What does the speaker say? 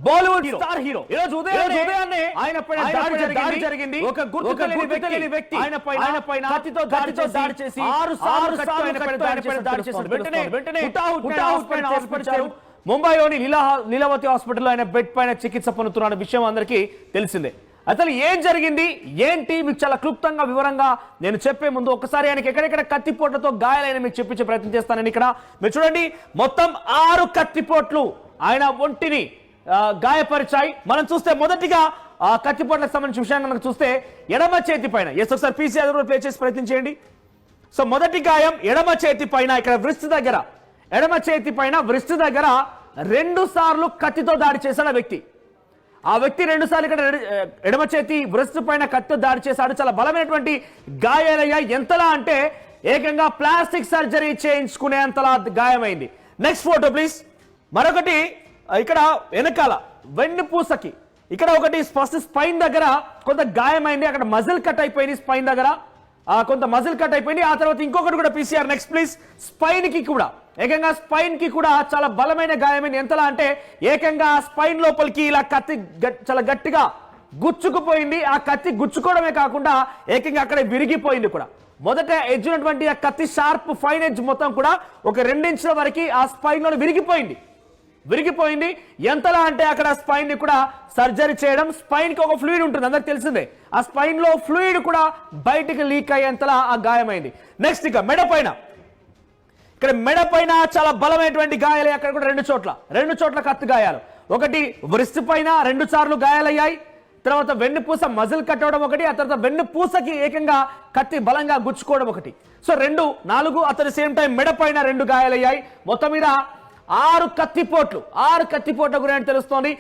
Bollywood star hero ఈ రోజు ఉదయాన్నే ఆయన పైన దాడి జరిగింది. ఒక గుర్తు తెలియని వ్యక్తి ఆయన పైన కత్తితో దాడి చేసి 6 సార్లు దాడి చేశారు. వెంటనే హాస్పిటల్ ముంబైలోని లీలావతి హాస్పిటల్లో ఆయన బెడ్ పైన చికిత్స పొందుతున్న విషయం అందరికీ తెలిసిందే. అసలు ఏం జరిగింది ఏంటి మీకు చాలా క్లుప్తంగా వివరంగా నేను చెప్పే ముందు ఒకసారి ఆయనకి ఎక్కడెక్కడ కత్తిపోట్లతో గాయాలైన మీకు చెప్పించే ప్రయత్నం చేస్తానని ఇక్కడ మీరు చూడండి. మొత్తం 6 కత్తిపోట్లు ఆయన ఒంటిని గాయపరిచాయి. మనం చూస్తే మొదటిగా కత్తిపోట్లకు సంబంధించిన విషయాన్ని మనకు చూస్తే ఎడమ చేతి పైన ఒకసారి పీసీఆర్ కూడా ప్లే చేసి ప్రయత్నం చేయండి. సో మొదటి గాయం ఎడమ చేతి పైన ఇక్కడ వ్రిస్ట్ దగ్గర ఎడమ చేతి పైన వ్రిస్ట్ దగ్గర 2 సార్లు కత్తితో దాడి చేశాడు ఆ వ్యక్తి 2 సార్లు ఇక్కడ ఎడమ చేతి వ్రిస్ట్ పైన కత్తితో దాడి చేశాడు. చాలా బలమైనటువంటి గాయాలయ్యాయి. ఎంతలా అంటే ఏకంగా ప్లాస్టిక్ సర్జరీ చేయించుకునేంతలా గాయమైంది. Next photo please. మరొకటి ఇక్కడ వెనకాల వెన్నుపూసకి ఇక్కడ ఒకటి ఫస్ట్ స్పైన్ దగ్గర కొంత గాయమైంది. అక్కడ మజిల్ కట్ అయిపోయింది. స్పైన్ దగ్గర కొంత మజిల్ కట్ అయిపోయింది. ఆ తర్వాత ఇంకొకటి కూడా పీసీఆర్ నెక్స్ట్ ప్లీజ్. స్పైన్ కి కూడా ఏకంగా స్పైన్ కి కూడా చాలా బలమైన గాయమైంది. ఎంతలా అంటే ఏకంగా స్పైన్ లోపలికి ఇలా కత్తి చాలా గట్టిగా గుచ్చుకుపోయింది. ఆ కత్తి గుచ్చుకోవడమే కాకుండా ఏకంగా అక్కడ విరిగిపోయింది కూడా. మొదట ఎడ్జ్ ఉన్నటువంటి ఆ కత్తి షార్ప్ ఫైన్ ఎడ్జ్ మొత్తం కూడా ఒక 2 ఇంచుల వరకు ఆ స్పైన్ లో విరిగిపోయింది. ఎంతలా అంటే అక్కడ స్పైన్ ని కూడా సర్జరీ చేయడం. స్పైన్ కి ఒక ఫ్లూయిడ్ ఉంటుంది అందరికి తెలిసిందే. ఆ స్పైన్ లో ఫ్లూయిడ్ కూడా బయటికి లీక్ అయ్యేంతలా ఆ గాయమైంది. నెక్స్ట్ ఇక మెడ పైన ఇక్కడ మెడ పైన చాలా బలమైనటువంటి గాయాలు. అక్కడ కూడా 2 చోట్ల కత్తి గాయాలు. ఒకటి వ్రిస్ట్ పైన 2 సార్లు గాయాలయ్యాయి. తర్వాత వెన్నుపూస మజిల్ కట్ అవడం ఒకటి. ఆ తర్వాత వెన్నుపూసకి ఏకంగా కత్తి బలంగా గుచ్చుకోవడం ఒకటి. So 2, 4 at the same time మెడ పైన 2 గాయాలయ్యాయి. మొత్తం మీద 6 కత్తిపోట్ల గురించి తెలుస్తోంది.